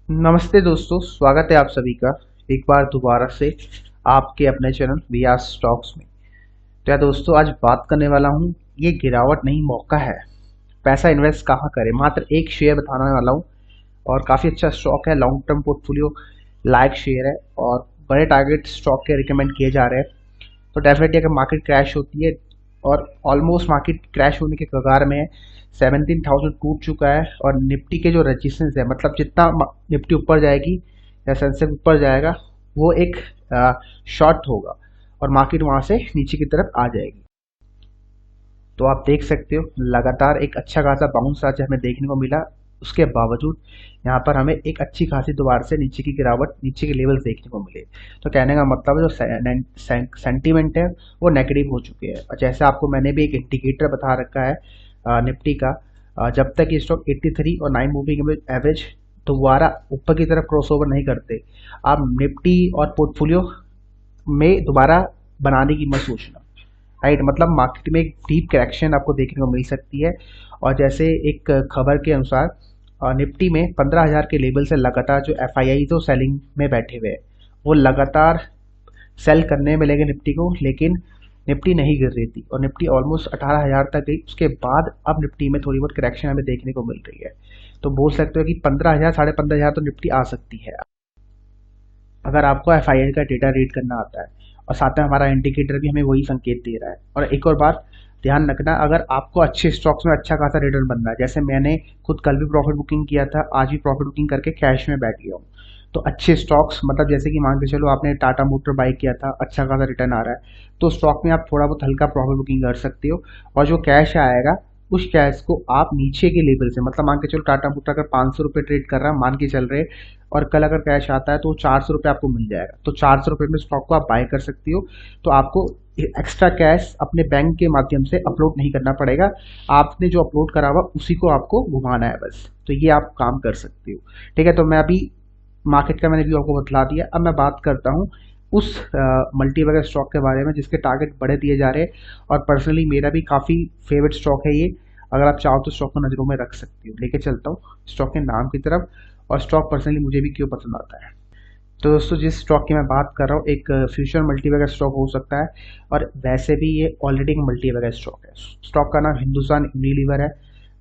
नमस्ते दोस्तों, स्वागत है आप सभी का एक बार दोबारा से आपके अपने चैनल वीआर स्टॉक्स में। तो यार दोस्तों, आज बात करने वाला हूँ, ये गिरावट नहीं मौका है। पैसा इन्वेस्ट कहाँ करें, मात्र एक शेयर बताने वाला हूँ और काफ़ी अच्छा स्टॉक है, लॉन्ग टर्म पोर्टफोलियो लायक शेयर है और बड़े टारगेट स्टॉक के रिकमेंड किए जा रहे हैं। तो डेफिनेटली अगर मार्केट क्रैश होती है और ऑलमोस्ट मार्केट क्रैश होने के कगार में है, 17,000 टूट चुका है और निफ्टी के जो रजिस्टेंस है, मतलब जितना निफ्टी ऊपर जाएगी या सेंसेक्स ऊपर जाएगा वो एक शॉर्ट होगा और मार्केट वहां से नीचे की तरफ आ जाएगी। तो आप देख सकते हो लगातार एक अच्छा खासा बाउंस आज हमें देखने को मिला। उसके बावजूद यहाँ पर हमें एक अच्छी खासी दोबारा से नीचे की गिरावट, नीचे के लेवल्स देखने को मिले। तो कहने का मतलब है जो सेंटीमेंट है वो नेगेटिव हो चुके हैं। और जैसे आपको मैंने भी एक इंडिकेटर बता रखा है निफ्टी का, जब तक ये स्टॉक 83 और 9 मूविंग एवरेज दोबारा ऊपर की तरफ क्रॉसओवर नहीं करते, आप निफ्टी और पोर्टफोलियो में दोबारा बनाने की मत सोचना। राइट, मतलब मार्केट में एक डीप करेक्शन आपको देखने को मिल सकती है। और जैसे एक खबर के अनुसार निफ्टी में 15,000 के लेवल से लगातार जो एफआईआई तो सेलिंग में बैठे हुए हैं, वो लगातार सेल करने में लगे निफ्टी को, लेकिन निफ्टी नहीं गिर रही थी और निफ्टी ऑलमोस्ट 18,000 तक गई। उसके बाद अब निफ्टी में थोड़ी बहुत करेक्शन हमें देखने को मिल रही है। तो बोल सकते हो कि 15,000 15,500 तो निफ्टी आ सकती है अगर आपको एफआईआई का डेटा रीड करना आता है। और साथ में हमारा इंडिकेटर भी हमें वही संकेत दे रहा है। और एक और बात ध्यान रखना, अगर आपको अच्छे स्टॉक्स में अच्छा खासा रिटर्न बनना है, जैसे मैंने खुद कल भी प्रॉफिट बुकिंग किया था, आज भी प्रॉफिट बुकिंग करके कैश में बैठ गया हूँ। तो अच्छे स्टॉक्स, मतलब जैसे कि मान के चलो आपने टाटा मोटर बाई किया था, अच्छा खासा रिटर्न आ रहा है, तो स्टॉक में आप थोड़ा बहुत हल्का प्रॉफिट बुकिंग कर सकते हो। और जो कैश आएगा उस कैश को आप नीचे के लेवल से, मतलब मान के चलो टाटा मोटर अगर 500 रुपये ट्रेड कर रहा है, मान के चल रहे, और कल अगर कैश आता है तो 400 रुपये आपको मिल जाएगा, तो 400 रुपये में स्टॉक को आप बाय कर सकती हो। तो आपको एक्स्ट्रा कैश अपने बैंक के माध्यम से अपलोड नहीं करना पड़ेगा, आपने जो अपलोड करा हुआ उसी को आपको घुमाना है बस। तो ये आप काम कर सकते हो। ठीक है, तो मैं अभी मार्केट का मैंने व्यू आपको बतला दिया। अब मैं बात करता हूँ उस मल्टी वगैरह स्टॉक के बारे में जिसके टारगेट बड़े दिए जा रहे हैं और पर्सनली मेरा भी काफ़ी फेवरेट स्टॉक है ये। अगर आप चाहो तो स्टॉक को नज़रों में रख सकती हो। लेके चलता हूँ स्टॉक के नाम की तरफ और स्टॉक पर्सनली मुझे भी क्यों पसंद आता है। तो दोस्तों, जिस स्टॉक की मैं बात कर रहा हूँ, एक फ्यूचर मल्टीबैगर स्टॉक हो सकता है और वैसे भी ये ऑलरेडी एक मल्टीबैगर स्टॉक है। स्टॉक का नाम हिंदुस्तान यूनिलीवर है,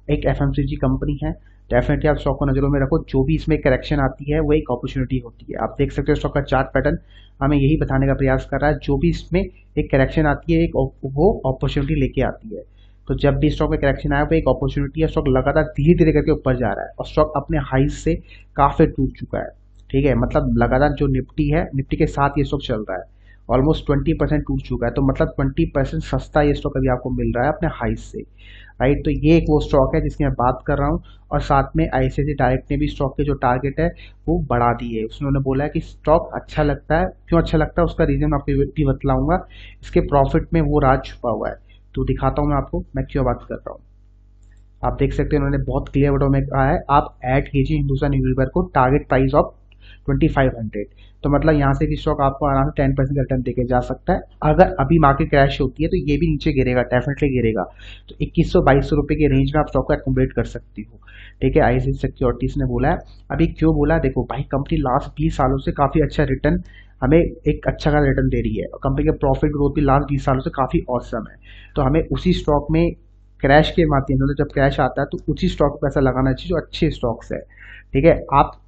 एक एफएमसीजी कंपनी है। डेफिनेटली आप स्टॉक को नज़रों में रखो। जो भी इसमें करेक्शन आती है वो एक अपॉर्चुनिटी होती है। आप देख सकते हो स्टॉक का चार्ट पैटर्न हमें यही बताने का प्रयास कर रहा है, जो भी इसमें एक करेक्शन आती है एक वो अपॉर्चुनिटी लेके आती है। तो जब भी स्टॉक में करेक्शन आया वो एक अपॉर्चुनिटी है। स्टॉक लगातार धीरे धीरे करके ऊपर जा रहा है और स्टॉक अपने हाइज से काफ़ी टूट चुका है। ठीक है, मतलब लगातार जो निफ्टी है, निफ्टी के साथ ये स्टॉक चल रहा है, ऑलमोस्ट 20% टूट चुका है। तो मतलब 20% सस्ता ये स्टॉक अभी आपको मिल रहा है अपने हाइस से। राइट, तो ये एक वो स्टॉक है जिसकी मैं बात कर रहा हूँ। और साथ में आईसीआईसीआई डायरेक्ट ने भी स्टॉक के जो टारगेट है वो बढ़ा दी है। उन्होंने बोला है कि स्टॉक अच्छा लगता है। क्यों अच्छा लगता है उसका रीजन आपको भी बतलाऊंगा। इसके प्रॉफिट में वो राज छुपा हुआ है। तो दिखाता हूँ मैं आपको मैं क्यों बात कर रहा हूँ। आप देख सकते हैं उन्होंने बहुत क्लियर वर्डों में कहा है, आप ऐड कीजिए हिंदुस्तान यूनिलीवर को टारगेट प्राइस ऑफ 2500। तो मतलब यहाँ से भी स्टॉक आपको आराम से 10% का रिटर्न देके जा सकता है। अगर अभी मार्केट क्रैश होती है तो ये भी नीचे गिरेगा, डेफिनेटली गिरेगा। तो 2100-2200 रुपये के रेंज में आप स्टॉक को एक्यूमुलेट कर सकती हो। ठीक है, आईसीआईसीआई सिक्योरिटीज ने बोला है। अभी क्यों बोला, देखो भाई, कंपनी लास्ट 20 सालों से काफ़ी अच्छा रिटर्न, हमें एक अच्छा खासा रिटर्न दे रही है और कंपनी का प्रॉफिट ग्रोथ भी लास्ट 20 सालों से काफ़ी औसम है। तो हमें उसी स्टॉक में क्रैश के माध्यम से, जब क्रैश आता है तो उसी स्टॉक पर पैसा लगाना चाहिए जो अच्छे स्टॉक्स है। ठीक है, आप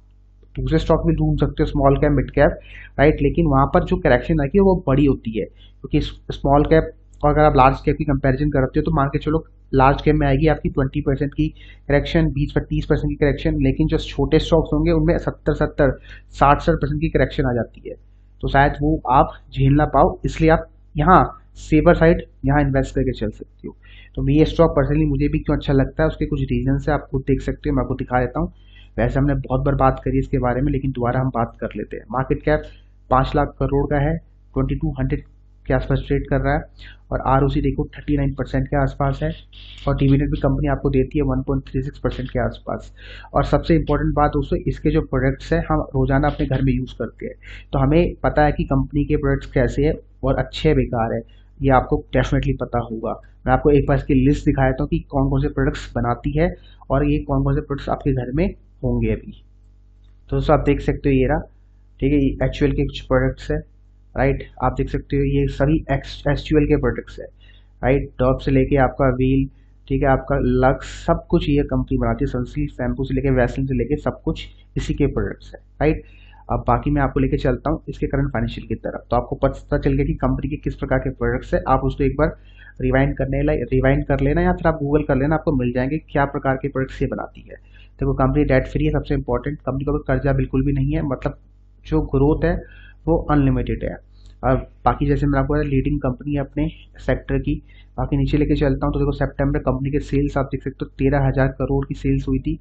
दूसरे स्टॉक भी ढूंढ सकते हो, small cap, mid cap, right, लेकिन वहाँ पर जो करेक्शन आएगी वो बड़ी होती है, क्योंकि स्मॉल कैप और अगर आप लार्ज कैप की कंपैरिजन करते हो तो मान के चलो लार्ज कैप में आएगी आपकी 20% की करेक्शन, 20-30% की करेक्शन, लेकिन जो छोटे स्टॉक्स होंगे उनमें 70-70, 60-60% की करेक्शन आ जाती है। तो शायद वो आप झेल ना पाओ, इसलिए आप यहाँ सेवर साइड यहाँ इन्वेस्ट करके चल सकती हो। तो ये स्टॉक पर्सनली मुझे भी क्यों अच्छा लगता है, उसके कुछ रीजन है, आप खुद देख सकते हो, मैं आपको दिखा देता हूँ। वैसे हमने बहुत बार बात करी इसके बारे में, लेकिन दोबारा हम बात कर लेते हैं। मार्केट कैप 5 लाख करोड़ का है, 2200 के आसपास ट्रेड कर रहा है और आरओसी देखो 39% के आसपास है और डिविडेंड भी कंपनी आपको देती है 1.36% के आसपास। और सबसे इंपॉर्टेंट बात दोस्तों, इसके जो प्रोडक्ट्स हैं हम रोजाना अपने घर में यूज़ करते हैं, तो हमें पता है कि कंपनी के प्रोडक्ट्स कैसे हैं और अच्छे है बेकार है, ये आपको डेफिनेटली पता होगा। मैं आपको एक बार इसकी लिस्ट दिखा देता हूँ कि कौन कौन से प्रोडक्ट्स बनाती है और ये कौन कौन से प्रोडक्ट्स आपके घर में होंगे अभी। तो दोस्तों आप देख सकते हो ये रहा, ठीक है, ये एचयूएल के कुछ प्रोडक्ट्स है, राइट। आप देख सकते हो ये सभी एचयूएल के प्रोडक्ट्स है, राइट। डॉप से लेके आपका व्हील, ठीक है, आपका लक्स, सब कुछ ये कंपनी बनाती है। सनसिल्क शैम्पू से लेके वैसलिन से लेके सब कुछ इसी के प्रोडक्ट्स है, राइट। अब बाकी मैं आपको लेके चलता हूँ इसके करंट फाइनेंशियल की तरफ, तो आपको पता चल गया कि कंपनी के किस प्रकार के प्रोडक्ट्स है। आप उसको एक बार रिवाइंड कर लेना या फिर आप गूगल कर लेना, आपको मिल जाएंगे क्या प्रकार के प्रोडक्ट्स ये बनाती है। देखो कंपनी डेट फ्री है, सबसे इंपॉर्टेंट, कंपनी का कोई कर्जा बिल्कुल भी नहीं है, मतलब जो ग्रोथ है वो अनलिमिटेड है। और बाकी जैसे मैंने आपको लीडिंग कंपनी है अपने सेक्टर की। बाकी नीचे लेके चलता हूँ तो देखो सितंबर कंपनी के सेल्स आप देख सकते हो 13,000 करोड़ की सेल्स हुई थी,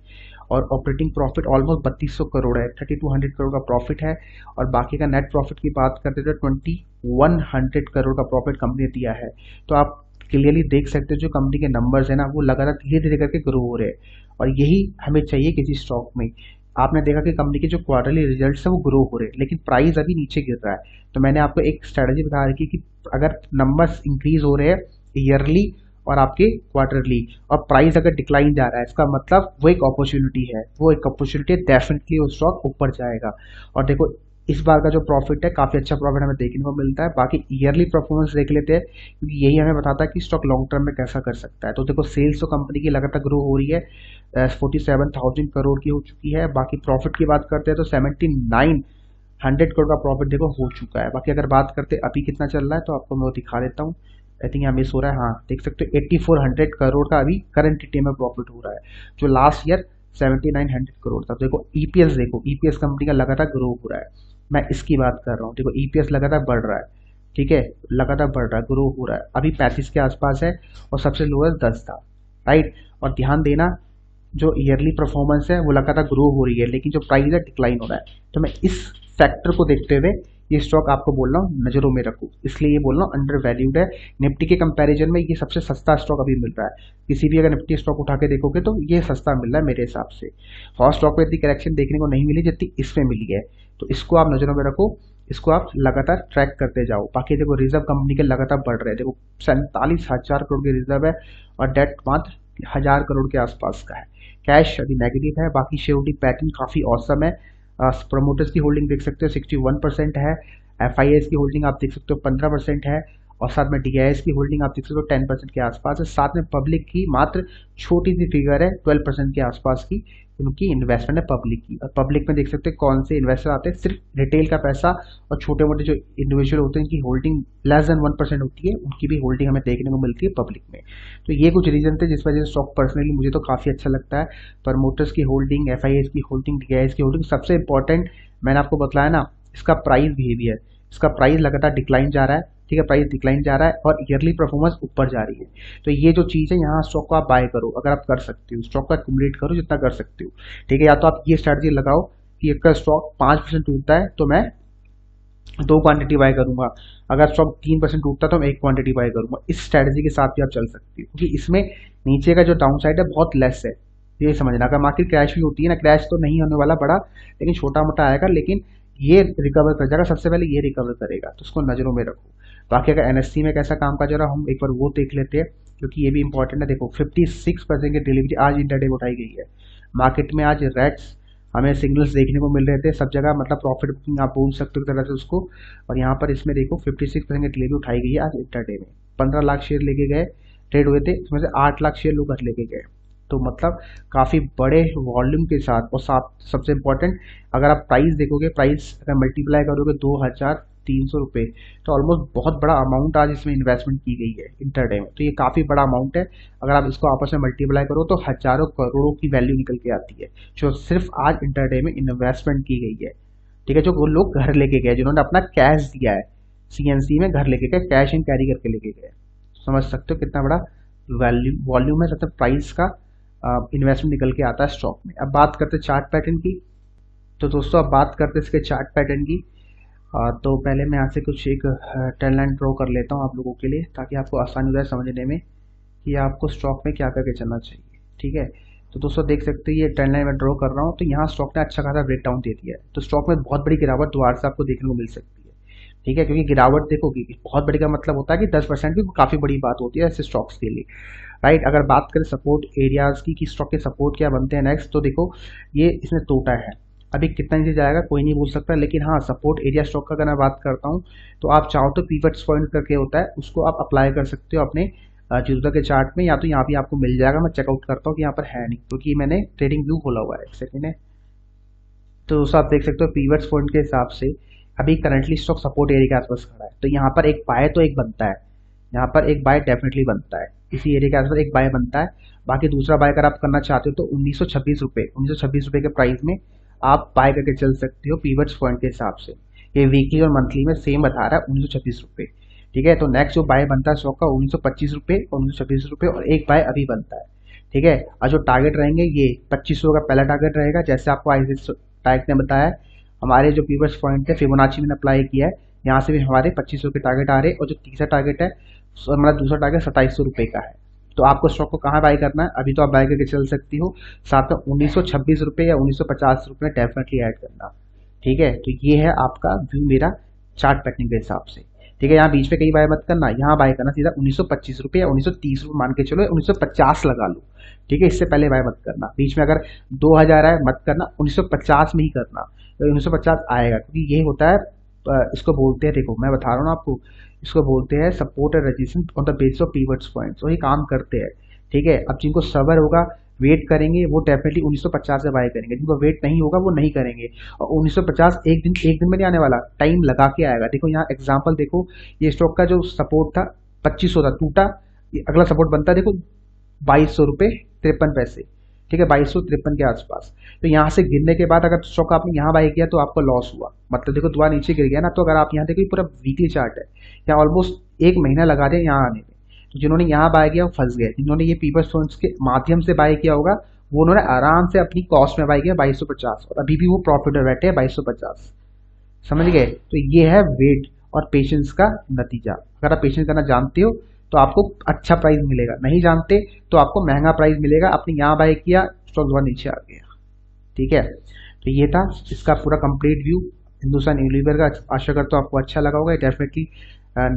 और ऑपरेटिंग प्रॉफिट ऑलमोस्ट 3200 करोड़ है, 3200 करोड़ का प्रॉफिट है। और बाकी का नेट प्रॉफिट की बात करते तो 2100 करोड़ का प्रॉफिट कंपनी ने दिया है। तो आप क्लियरली देख सकते हो जो कंपनी के नंबर्स है ना वो लगातार धीरे धीरे करके ग्रो हो रहे हैं, और यही हमें चाहिए किसी स्टॉक में। आपने देखा कि कंपनी के जो क्वार्टरली रिजल्ट्स है वो ग्रो हो रहे हैं, लेकिन प्राइस अभी नीचे गिर रहा है। तो मैंने आपको एक स्ट्रेटजी बता रखी कि अगर नंबर्स इंक्रीज हो रहे हैं ईयरली और आपके क्वार्टरली, और प्राइस अगर डिक्लाइन जा रहा है, इसका मतलब वो एक अपॉर्चुनिटी है, वो एक अपॉर्चुनिटी है, डेफिनेटली वो स्टॉक ऊपर जाएगा। और देखो इस बार का जो प्रॉफिट है काफ़ी अच्छा प्रॉफिट हमें देखने को मिलता है। बाकी ईयरली परफॉर्मेंस देख लेते हैं, क्योंकि यही हमें बताता है कि स्टॉक लॉन्ग टर्म में कैसा कर सकता है। तो देखो सेल्स तो कंपनी की लगातार ग्रो हो रही है, 47,000 करोड़ की हो चुकी है। बाकी प्रॉफिट की बात करते हैं तो 7900 करोड़ का प्रॉफिट देखो हो चुका है। बाकी अगर बात करते हैं अभी कितना चल रहा है तो आपको मैं वो दिखा देता हूँ। आई थिंक यहाँ मिस हो रहा है, हाँ देख सकते हो 8400 करोड़ का अभी करंट टाइम में प्रॉफिट हो रहा है, जो लास्ट ईयर 7900 करोड़ था। देखो ईपीएस, देखो ईपीएस कंपनी का लगातार ग्रो हो रहा है, मैं इसकी बात कर रहा हूँ। देखो ईपीएस लगातार बढ़ रहा है, ठीक है, लगातार बढ़ रहा है, ग्रो हो रहा है, अभी 35 के आसपास है, और सबसे लोएस्ट 10 था, राइट। और ध्यान देना जो ईयरली परफॉर्मेंस है वो लगातार ग्रो हो रही है, लेकिन जो प्राइस है डिक्लाइन हो रहा है। तो मैं इस फैक्टर को देखते हुए ये स्टॉक आपको बोल रहा हूँ नज़रों में रखो, इसलिए ये बोल रहा हूँ अंडर वैल्यूड है। निफ्टी के कंपैरिजन में ये सबसे सस्ता स्टॉक अभी मिल रहा है, किसी भी अगर निफ्टी स्टॉक उठा के देखोगे तो ये सस्ता मिल रहा है मेरे हिसाब से। और स्टॉक में इतनी करेक्शन देखने को नहीं मिली जितनी इसमें मिली है, तो इसको आप नज़रों में रखो, इसको आप लगातार ट्रैक करते जाओ। बाकी देखो रिजर्व कंपनी के लगातार बढ़ रहे हैं, देखो 47,000 करोड़ के रिजर्व है, और डेट मात्र 1000 करोड़ के आसपास का है। कैश अभी नेगेटिव है। बाकी शेयर होल्डिंग पैटर्न काफ़ी औसम है। प्रोमोटर्स की होल्डिंग देख सकते हो 61% है, एफआईएस की होल्डिंग आप देख सकते हो 15% है, और साथ में डीआईएस की होल्डिंग आप देख सकते हो 10% के आसपास है। साथ में पब्लिक की मात्र छोटी सी फिगर है 12% के आसपास की उनकी इन्वेस्टमेंट है पब्लिक की। और पब्लिक में देख सकते हैं कौन से इन्वेस्टर आते हैं, सिर्फ रिटेल का पैसा, और छोटे मोटे जो इंडिविजुअल होते हैं इनकी होल्डिंग लेस देन 1% होती है, उनकी भी होल्डिंग हमें देखने को मिलती है पब्लिक में। तो ये कुछ रीजन थे जिस वजह से स्टॉक पर्सनली मुझे तो काफ़ी अच्छा लगता है। प्रमोटर्स की होल्डिंग, एफआईएस की होल्डिंग, डीआईएस की होल्डिंग, सबसे इंपॉर्टेंट मैंने आपको बताया ना इसका प्राइस बिहेवियर, इसका प्राइस लगातार डिक्लाइन जा रहा है, ठीक है, प्राइस डिक्लाइन जा रहा है, और ईयरली परफॉर्मेंस ऊपर जा रही है। तो ये जो चीज़ है यहाँ स्टॉक को आप बाय करो अगर आप कर सकते हो, स्टॉक को एक्यूमुलेट करो जितना कर सकते हो, ठीक है। या तो आप ये स्ट्रैटेजी लगाओ कि एक स्टॉक 5% टूटता है तो मैं 2 क्वांटिटी बाय करूंगा, अगर स्टॉक 3% टूटता है तो मैं 1 क्वांटिटी बाय करूंगा। इस स्ट्रैटेजी के साथ भी आप चल सकते हो, क्योंकि इसमें नीचे का जो डाउन साइड है बहुत लेस है, ये समझना। अगर मार्केट क्रैश भी होती है ना, क्रैश तो नहीं होने वाला बड़ा, लेकिन छोटा मोटा आएगा, लेकिन ये रिकवर कर जाएगा, सबसे पहले ये रिकवर करेगा, तो उसको नज़रों में रखो। बाकी अगर एनएससी में कैसा काम कर रहा हम एक बार वो देख लेते हैं, क्योंकि ये भी इंपॉर्टेंट है। देखो 56% की डिलीवरी आज इंटरडे में उठाई गई है। मार्केट में आज रेड्स हमें सिग्नल्स देखने को मिल रहे थे सब जगह, मतलब प्रॉफिट बुकिंग आप बोल सकते हो तरह से उसको। और यहाँ पर इसमें देखो 56% की डिलीवरी उठाई गई है आज इंटरडे में। 15 लाख शेयर लेके गए, ट्रेड हुए थे, इसमें से 8 लाख शेयर लोग घर लेके गए, तो मतलब काफ़ी बड़े वॉल्यूम के साथ। और साथ सबसे इम्पोर्टेंट, अगर आप प्राइस देखोगे, प्राइस अगर मल्टीप्लाई करोगे 2300 रुपये, तो ऑलमोस्ट बहुत बड़ा अमाउंट आज इसमें इन्वेस्टमेंट की गई है इंटरडे में, तो ये काफ़ी बड़ा अमाउंट है। अगर आप इसको आपस में मल्टीप्लाई करो तो हजारों करोड़ों की वैल्यू निकल के आती है, जो सिर्फ आज इंटरडे में इन्वेस्टमेंट की गई है, ठीक है। जो वो लोग घर लेके गए, जिन्होंने अपना कैश दिया है सीएनसी में, घर लेके गए, कैश इन कैरी करके लेके गए, समझ सकते हो कितना बड़ा वॉल्यूम है, मतलब प्राइस का इन्वेस्टमेंट निकल के आता है स्टॉक में। अब बात करते हैं चार्ट पैटर्न की, तो दोस्तों अब बात करते हैं इसके चार्ट पैटर्न की। तो पहले मैं यहाँ से कुछ एक ट्रेंड लाइन ड्रॉ कर लेता हूँ आप लोगों के लिए, ताकि आपको आसानी हो जाए समझने में कि आपको स्टॉक में क्या करके चलना चाहिए, ठीक है। तो दोस्तों देख सकते हैं ये ट्रेंड लाइन मैं ड्रॉ कर रहा हूँ, तो यहाँ स्टॉक ने अच्छा खासा ब्रेक डाउन दे दिया है, तो स्टॉक में बहुत बड़ी गिरावट दोबारा से आपको देखने को मिल सकती है, ठीक है। क्योंकि गिरावट देखोगी बहुत बड़ी का मतलब होता है कि 10% भी काफ़ी बड़ी बात होती है ऐसे स्टॉक्स के लिए, राइट। अगर बात करें सपोर्ट एरियाज की कि स्टॉक के सपोर्ट क्या बनते हैं नेक्स्ट, तो देखो ये इसने टूटा है, अभी कितना नीचे जाएगा कोई नहीं बोल सकता, लेकिन हाँ सपोर्ट एरिया स्टॉक का अगर मैं बात करता हूँ तो आप चाहो तो पीवट पॉइंट करके होता है, उसको आप अप्लाई कर सकते हो अपने जीरोधा के चार्ट में, या तो यहाँ भी आपको मिल जाएगा। मैं चेकआउट करता हूँ कि यहाँ पर है नहीं, क्योंकि मैंने ट्रेडिंग व्यू खोला हुआ है। एक सेकेंड है, तो दोस्तों आप देख सकते हो पीवट पॉइंट के हिसाब से अभी करंटली स्टॉक सपोर्ट एरिया के आसपास खड़ा है, तो यहाँ पर एक बाय तो एक बनता है, यहाँ पर एक बाय डेफिनेटली बनता है, इसी एरिया के आसपास एक बाय बनता है। बाकी दूसरा बाय अगर आप करना चाहते हो तो 1926 रुपये के प्राइस में आप बाय करके चल सकते हो पीवट्स पॉइंट के हिसाब से। ये वीकली और मंथली में सेम बता रहा है 1926 रुपये। ठीक है, तो नेक्स्ट जो बाय बनता है स्टॉक का 1925 रुपये और 1926 रुपये, और एक बाय अभी बनता है। ठीक है, और जो टारगेट रहेंगे ये 2500 का पहला टारगेट रहेगा, जैसे आपको टाइप ने बताया। हमारे जो पीवट्स पॉइंट है फिबोनाची में अप्लाई किया है, यहाँ से भी हमारे 2500 के टारगेट आ रहे हैं, और जो तीसरा टारगेट है हमारा दूसरा टारगेट 2700 रुपये का है। तो आपको स्टॉक को कहाँ बाय करना है, अभी तो आप बाय करके चल सकती हो, साथ में 1926 रुपये या 1950 रुपये डेफिनेटली ऐड करना। ठीक है, तो ये है आपका व्यू मेरा चार्ट पैटर्न के हिसाब से। ठीक है, यहाँ बीच में कहीं बाय मत करना, यहाँ बाय करना सीधा 1925 रुपये या 1930 रुपये मान के चलो, 1950 लगा लो। ठीक है, इससे पहले बाय मत करना, बीच में अगर 2000 आए मत करना, 1950 में ही करना, तो 1950 आएगा, क्योंकि ये होता है इसको बोलते हैं, देखो मैं बता रहा हूँ ना आपको, इसको बोलते हैं support and resistance on the base of pivots points, वही काम करते हैं। ठीक है, अब जिनको सबर होगा वेट करेंगे वो डेफिनेटली 1950 से बाय करेंगे, जिनको वेट नहीं होगा वो नहीं करेंगे। और 1950 एक दिन में नहीं आने वाला, टाइम लगा के आएगा। देखो यहाँ एग्जांपल देखो, ये स्टॉक का जो सपोर्ट था 2500 था, टूटा, अगला सपोर्ट बनता है देखो 2200 रुपये 53 पैसे। ठीक है, 2253 के आसपास। तो यहाँ से गिरने के बाद अगर स्टॉक आपने यहाँ बाय किया तो आपको लॉस हुआ, मतलब देखो दोबारा नीचे गिर गया ना। तो अगर आप यहाँ देखो पूरा वीकली चार्ट है, यहाँ ऑलमोस्ट एक महीना लगा दिया यहाँ आने में, तो जिन्होंने यहाँ बाय किया वो फंस गए। जिन्होंने ये पीवट पॉइंट्स के माध्यम से बाय किया होगा वो उन्होंने आराम से अपनी कॉस्ट में बाय किया 2250, और अभी भी वो प्रॉफिट में बैठे हैं 2250। समझ गए? तो ये है वेट और पेशेंस का नतीजा। अगर आप पेशेंस करना जानते हो तो आपको अच्छा प्राइस मिलेगा, नहीं जानते तो आपको महंगा प्राइस मिलेगा। आपने यहाँ बाय किया, स्टॉक दोबारा नीचे आ गया। ठीक है, तो ये था इसका पूरा कंप्लीट व्यू हिंदुस्तान यूनिलीवर का। आशा करता हूँ आपको अच्छा लगा होगा। Definitely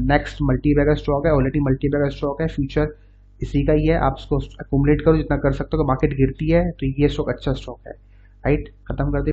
next multibagger stock है, ऑलरेडी मल्टी बैगर स्टॉक है, फ्यूचर इसी का ही है। आप इसको अकोमोडेट करो जितना कर सकते हो। मार्केट गिरती है तो ये स्टॉक अच्छा स्टॉक है। राइट, खत्म कर दे।